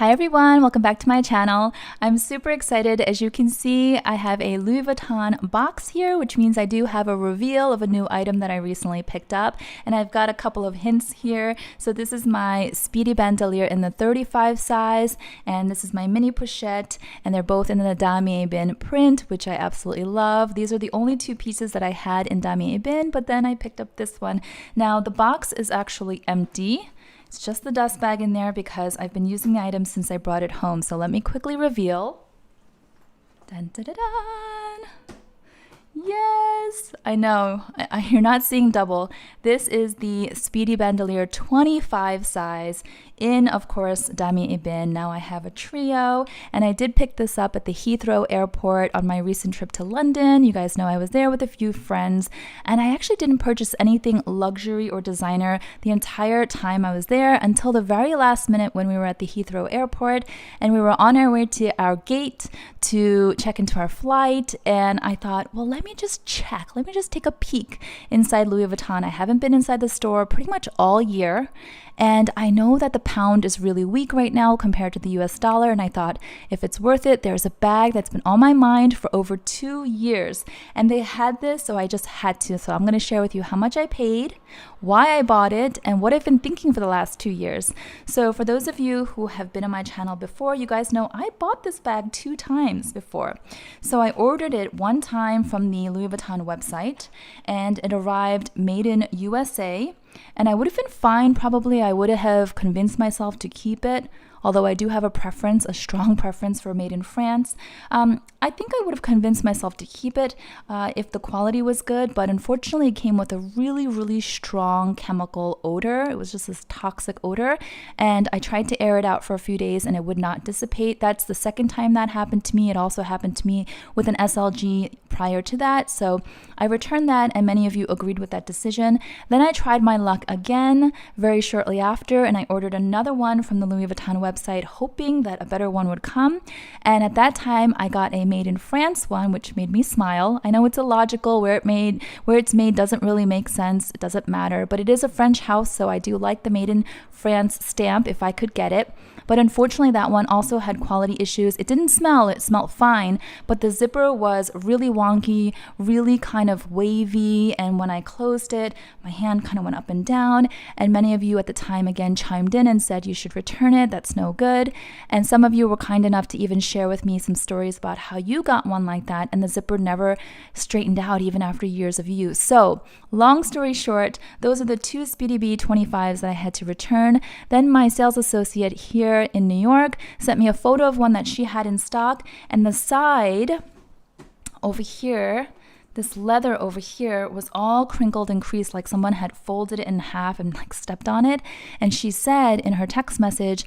Hi everyone, welcome back to my channel. I'm super excited. As you can see, I have a Louis Vuitton box here, which means I do have a reveal of a new item that I recently picked up. And I've got a couple of hints here. So this is my Speedy Bandolier in the 35 size, and this is my mini pochette, and they're both in the Damier Ebene print, which I absolutely love. These are the only two pieces that I had in Damier Ebene, but then I picked up this one. Now the box is actually empty. It's just the dust bag in there because I've been using the item since I brought it home. So let me quickly reveal. Dun, dun, dun, dun. Yes, I know. You're not seeing double. This is the Speedy Bandolier 25 size in, of course, Damier Ebene. Now I have a trio, and I did pick this up at the Heathrow airport on my recent trip to London. You guys know I was there with a few friends, and I actually didn't purchase anything luxury or designer the entire time I was there until the very last minute when we were at the Heathrow airport, and we were on our way to our gate to check into our flight, and I thought, well, let me just check. Let me just take a peek inside Louis Vuitton. I haven't been inside the store pretty much all year. And I know that the pound is really weak right now compared to the US dollar. And I thought, if it's worth it, there's a bag that's been on my mind for over 2 years. And they had this, so I just had to. So I'm going to share with you how much I paid, why I bought it, and what I've been thinking for the last 2 years. So for those of you who have been on my channel before, you guys know I bought this bag 2 times before. So I ordered it one time from the Louis Vuitton website, and it arrived made in USA. And I would have been fine. Probably I would have convinced myself to keep it, although I do have a preference, a strong preference for made in France. I think I would have convinced myself to keep it if the quality was good, but unfortunately it came with a really, really strong chemical odor. It was just this toxic odor, and I tried to air it out for a few days and it would not dissipate. That's the second time that happened to me. It also happened to me with an SLG prior to that, so I returned that, and many of you agreed with that decision. Then I tried my luck again very shortly after, and I ordered another one from the Louis Vuitton website, hoping that a better one would come. And at that time I got a made in France one, which made me smile. I know it's illogical. Where it's made doesn't really make sense. It doesn't matter, but it is a French house, so I do like the made in France stamp if I could get it. But unfortunately that one also had quality issues. It didn't smell, it smelled fine, but the zipper was really wonky, really kind of wavy, and when I closed it, my hand kind of went up and down, and many of you at the time again chimed in and said you should return it, that's no good. And some of you were kind enough to even share with me some stories about how you got one like that and the zipper never straightened out even after years of use. So long story short, those are the 2 Speedy B 25s that I had to return. Then my sales associate here in New York sent me a photo of one that she had in stock, and the side over here, this leather over here, was all crinkled and creased, like someone had folded it in half and like stepped on it. And she said in her text message,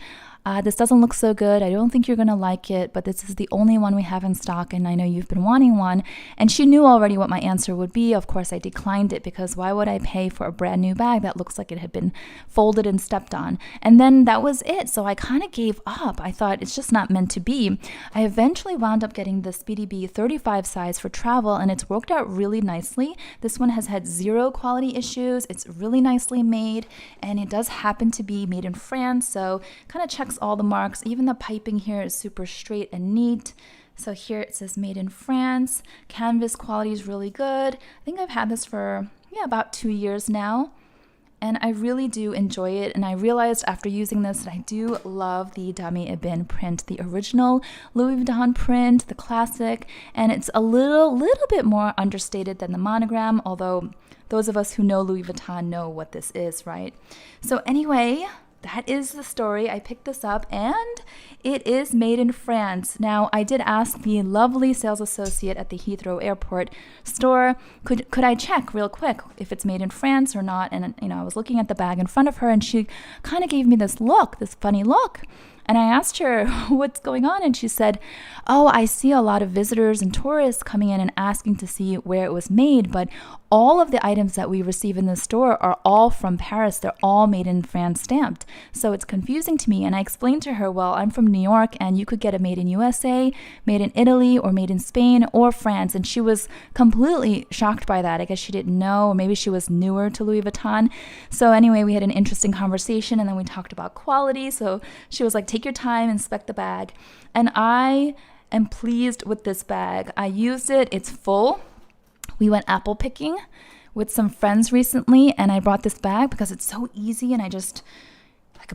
this doesn't look so good. I don't think you're going to like it, but this is the only one we have in stock, and I know you've been wanting one. And she knew already what my answer would be. Of course, I declined it because why would I pay for a brand new bag that looks like it had been folded and stepped on? And then that was it. So I kind of gave up. I thought it's just not meant to be. I eventually wound up getting the Speedy B 35 size for travel, and it's worked out really nicely. This one has had 0 quality issues. It's really nicely made, and it does happen to be made in France, so kind of checks all the marks. Even the piping here is super straight and neat. So here it says made in France. Canvas quality is really good. I think I've had this for about 2 years now, and I really do enjoy it. And I realized after using this that I do love the Damier Ebene print, the original Louis Vuitton print, the classic, and it's a little bit more understated than the monogram, although those of us who know Louis Vuitton know what this is, right? So anyway, that is the story. I picked this up, and it is made in France. Now, I did ask the lovely sales associate at the Heathrow airport store, could I check real quick if it's made in France or not? And I was looking at the bag in front of her, and she kind of gave me this look, this funny look. And I asked her what's going on, and she said, oh, I see a lot of visitors and tourists coming in and asking to see where it was made, but all of the items that we receive in the store are all from Paris. They're all made in France stamped. So it's confusing to me. And I explained to her, well, I'm from New York, and you could get a made in USA, made in Italy, or made in Spain or France. And she was completely shocked by that. I guess she didn't know, or maybe she was newer to Louis Vuitton. So anyway, we had an interesting conversation, and then we talked about quality. So she was like, take your time, inspect the bag. And I am pleased with this bag. I used it. It's full. We went apple picking with some friends recently, and I brought this bag because it's so easy, and I could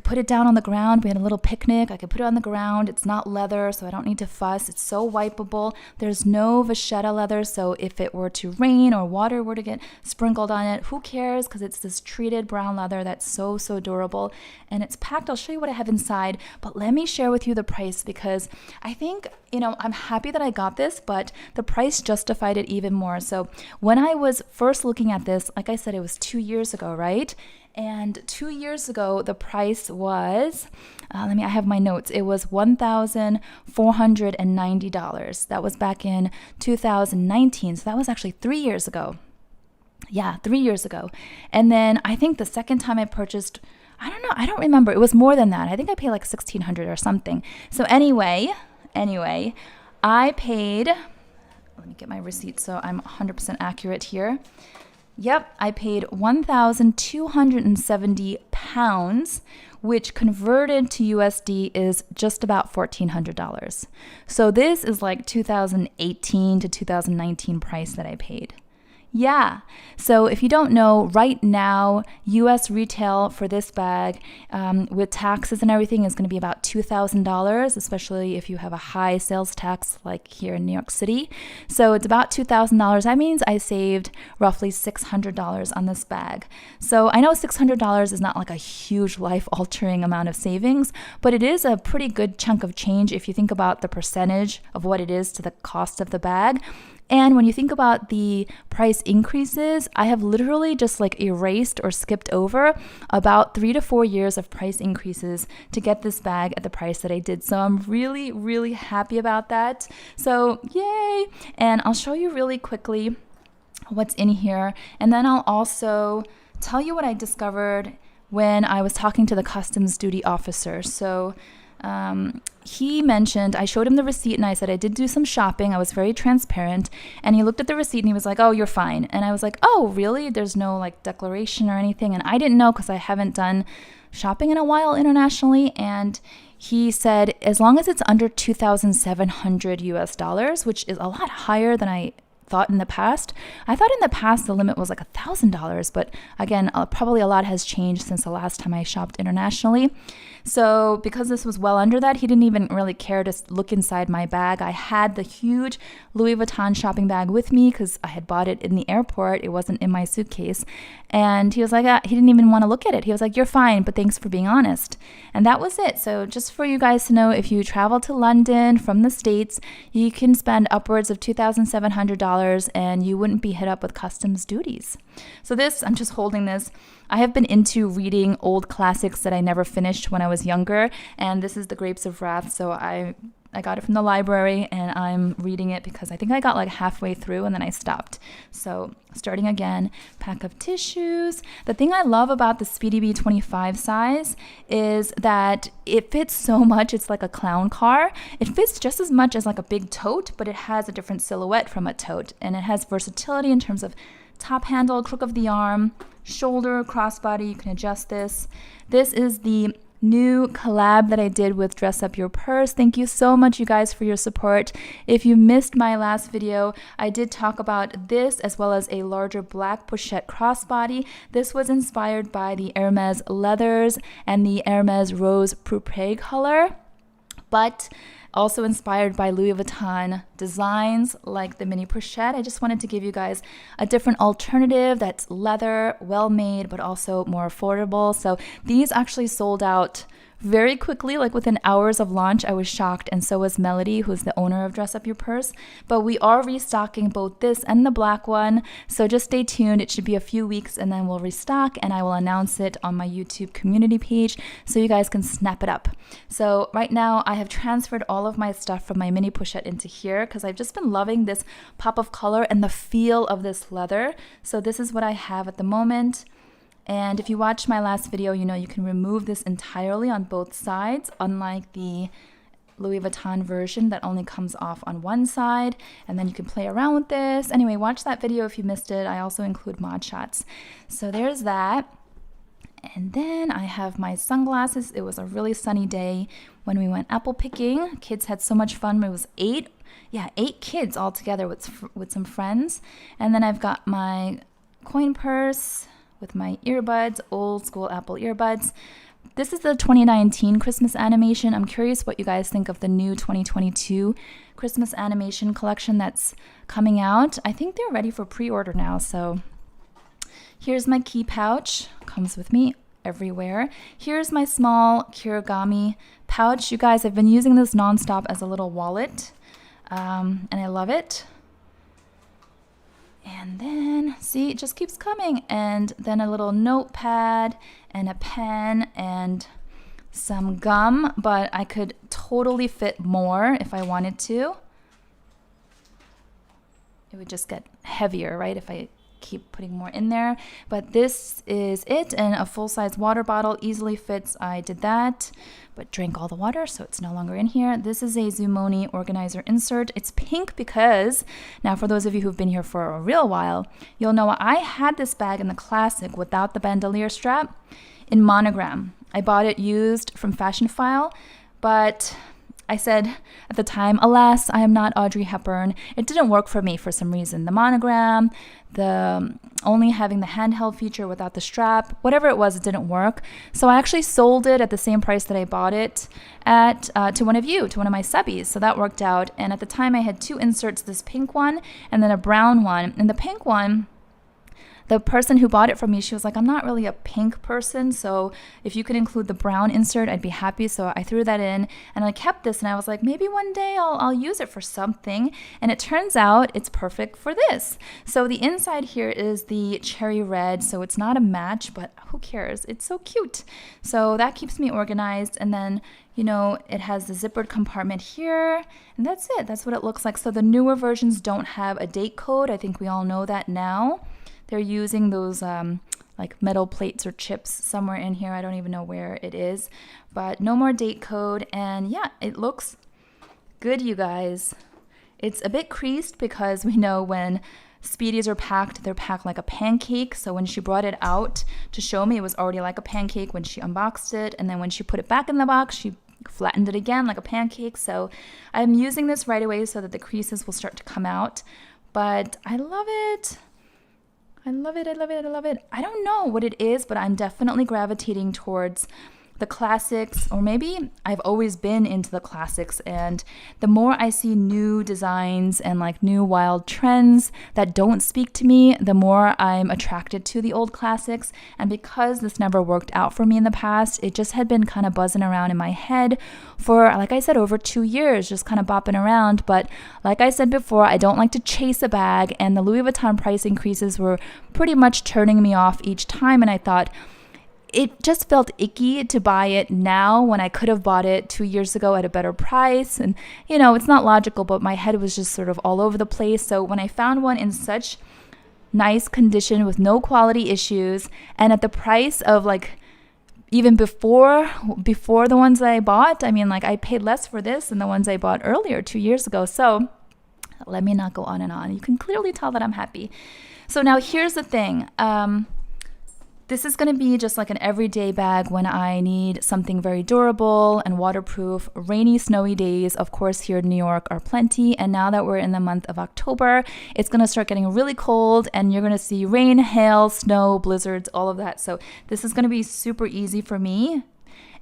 put it down on the ground. We had a little picnic. I could put it on the ground. It's not leather, so I don't need to fuss. It's so wipeable. There's no vachetta leather, so if it were to rain or water were to get sprinkled on it, who cares? Because it's this treated brown leather that's so, so durable. And it's packed. I'll show you what I have inside, but let me share with you the price because I think, I'm happy that I got this, but the price justified it even more. So when I was first looking at this, like I said, it was 2 years ago, right? And 2 years ago, the price was, I have my notes. It was $1,490. That was back in 2019. So that was actually 3 years ago. Yeah, 3 years ago. And then I think the second time I purchased, I don't know, I don't remember. It was more than that. I think I paid like $1,600 or something. So anyway, I paid, let me get my receipt so I'm 100% accurate here. Yep, I paid 1,270 pounds, which converted to USD is just about $1,400. So this is like 2018 to 2019 price that I paid. Yeah. So if you don't know, right now, US retail for this bag with taxes and everything is going to be about $2,000, especially if you have a high sales tax like here in New York City. So it's about $2,000. That means I saved roughly $600 on this bag. So I know $600 is not like a huge life-altering amount of savings, but it is a pretty good chunk of change if you think about the percentage of what it is to the cost of the bag. And when you think about the price increases, I have literally just like erased or skipped over about 3 to 4 years of price increases to get this bag at the price that I did. So I'm really, really happy about that. So yay! And I'll show you really quickly what's in here. And then I'll also tell you what I discovered when I was talking to the customs duty officer. So he mentioned, I showed him the receipt and I said I did do some shopping. I was very transparent, and he looked at the receipt and he was like, "Oh, you're fine." And I was like, "Oh, really? There's no like declaration or anything?" And I didn't know because I haven't done shopping in a while internationally. And he said, as long as it's under 2,700 US dollars, which is a lot higher than I thought in the past. I thought in the past the limit was like $1,000, but again, probably a lot has changed since the last time I shopped internationally. So because this was well under that, he didn't even really care to look inside my bag. I had the huge Louis Vuitton shopping bag with me because I had bought it in the airport. It wasn't in my suitcase. And he was like, he didn't even want to look at it. He was like, "You're fine, but thanks for being honest." And that was it. So just for you guys to know, if you travel to London from the States, you can spend upwards of $2,700 and you wouldn't be hit up with customs duties. So this, I'm just holding this. I have been into reading old classics that I never finished when I was younger, and this is The Grapes of Wrath. So I got it from the library and I'm reading it because I think I got like halfway through and then I stopped. So starting again, pack of tissues. The thing I love about the Speedy Bee 25 size is that it fits so much. It's like a clown car. It fits just as much as like a big tote, but it has a different silhouette from a tote, and it has versatility in terms of top handle, crook of the arm, shoulder, crossbody. You can adjust this. This is the new collab that I did with Dress Up Your Purse. Thank you so much, you guys, for your support. If you missed my last video, I did talk about this as well as a larger black pochette crossbody. This was inspired by the Hermes leathers and the Hermes rose pourpre color, but also inspired by Louis Vuitton designs like the mini pochette. I just wanted to give you guys a different alternative that's leather, well made, but also more affordable. So these actually sold out very quickly, like within hours of launch. I was shocked, and so was Melody, who's the owner of Dress Up Your Purse. But we are restocking both this and the black one, so just stay tuned. It should be a few weeks and then we'll restock, and I will announce it on my YouTube community page so you guys can snap it up. So right now I have transferred all of my stuff from my mini pochette into here because I've just been loving this pop of color and the feel of this leather. So this is what I have at the moment. And if you watched my last video, you know you can remove this entirely on both sides, unlike the Louis Vuitton version that only comes off on one side, and then you can play around with this. Anyway, watch that video if you missed it. I also include mod shots. So there's that. And then I have my sunglasses. It was a really sunny day when we went apple picking. Kids had so much fun. It was eight kids all together with some friends. And then I've got my coin purse with my earbuds, old school Apple earbuds. This is the 2019 Christmas animation. I'm curious what you guys think of the new 2022 Christmas animation collection that's coming out. I think they're ready for pre-order now, so here's my key pouch. Comes with me everywhere. Here's my small Kirigami pouch. You guys, I've been using this nonstop as a little wallet, and I love it. And then, see, it just keeps coming. And then a little notepad and a pen and some gum, but I could totally fit more if I wanted to. It would just get heavier, right, if I keep putting more in there. But this is it, and a full-size water bottle easily fits. I did that, but drank all the water, so it's no longer in here. This is a Zumoni organizer insert. It's pink because, now for those of you who've been here for a real while, you'll know I had this bag in the classic without the bandolier strap in monogram. I bought it used from Fashion File, but I said at the time, alas, I am not Audrey Hepburn. It didn't work for me for some reason. The monogram, the only having the handheld feature without the strap, whatever it was, it didn't work. So I actually sold it at the same price that I bought it at to one of my subbies. So that worked out. And at the time I had two inserts, this pink one and then a brown one. And the pink one, the person who bought it from me, she was like, I'm not really a pink person, so if you could include the brown insert, I'd be happy. So I threw that in, and I kept this, and I was like, maybe one day I'll use it for something. And it turns out it's perfect for this. So the inside here is the cherry red, so it's not a match, but who cares? It's so cute. So that keeps me organized. And then, you know, it has the zippered compartment here, and that's it. That's what it looks like. So the newer versions don't have a date code. I think we all know that now. They're using those like metal plates or chips somewhere in here. I don't even know where it is, but no more date code. And yeah, it looks good, you guys. It's a bit creased because we know when Speedies are packed, they're packed like a pancake. So when she brought it out to show me, it was already like a pancake when she unboxed it. And then when she put it back in the box, she flattened it again like a pancake. So I'm using this right away so that the creases will start to come out. But I love it. I love it, I love it, I love it. I don't know what it is, but I'm definitely gravitating towards the classics, or maybe I've always been into the classics, and the more I see new designs and like new wild trends that don't speak to me, the more I'm attracted to the old classics. And because this never worked out for me in the past, it just had been kind of buzzing around in my head for, like I said, over 2 years, just kind of bopping around. But like I said before, I don't like to chase a bag, and the Louis Vuitton price increases were pretty much turning me off each time. And I thought, it just felt icky to buy it now when I could have bought it 2 years ago at a better price. And, you know, it's not logical, but my head was just sort of all over the place. So when I found one in such nice condition with no quality issues and at the price of like even before the ones that I bought, I mean, like I paid less for this than the ones I bought earlier 2 years ago. So let me not go on and on. You can clearly tell that I'm happy. So now here's the thing. This is going to be just like an everyday bag when I need something very durable and waterproof. Rainy, snowy days, of course, here in New York are plenty. And now that we're in the month of October, it's going to start getting really cold and you're going to see rain, hail, snow, blizzards, all of that. So this is going to be super easy for me.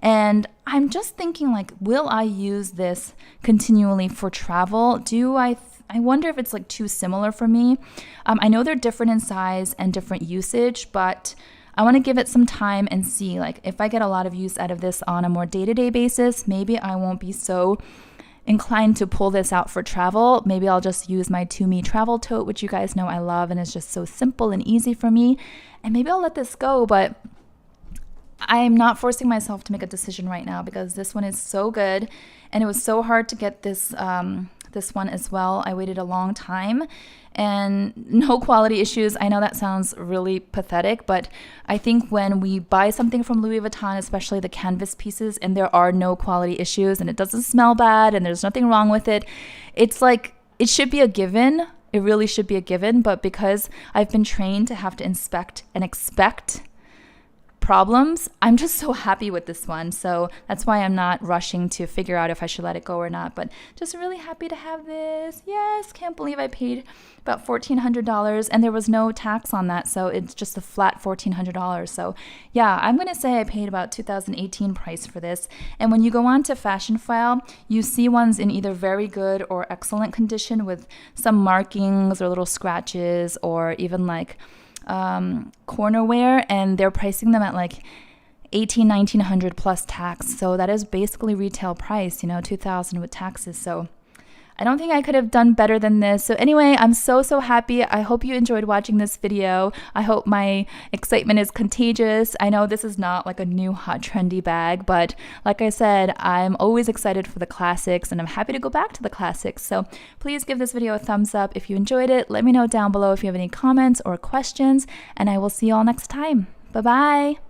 And I'm just thinking, like, will I use this continually for travel? I wonder if it's like too similar for me. I know they're different in size and different usage, but I want to give it some time and see, like, if I get a lot of use out of this on a more day-to-day basis, maybe I won't be so inclined to pull this out for travel. Maybe I'll just use my To Me travel tote, which you guys know I love, and it's just so simple and easy for me. And maybe I'll let this go, but I'm not forcing myself to make a decision right now because this one is so good, and it was so hard to get this one as well. I waited a long time and no quality issues. I know that sounds really pathetic, but I think when we buy something from Louis Vuitton, especially the canvas pieces, and there are no quality issues and it doesn't smell bad and there's nothing wrong with it, it's like, it should be a given. It really should be a given. But because I've been trained to have to inspect and expect problems, I'm just so happy with this one. So that's why I'm not rushing to figure out if I should let it go or not. But just really happy to have this. Yes, can't believe I paid about $1,400 and there was no tax on that. So it's just a flat $1,400. So yeah, I'm going to say I paid about 2018 price for this. And when you go on to Fashion File, you see ones in either very good or excellent condition with some markings or little scratches or even like corner wear, and they're pricing them at like 1900 plus tax. So that is basically retail price, you know, 2000 with taxes. So I don't think I could have done better than this. So anyway, I'm so happy. I hope you enjoyed watching this video. I hope my excitement is contagious. I know this is not like a new hot trendy bag, but like I said, I'm always excited for the classics and I'm happy to go back to the classics. So please give this video a thumbs up if you enjoyed it. Let me know down below if you have any comments or questions, and I will see you all next time. Bye-bye.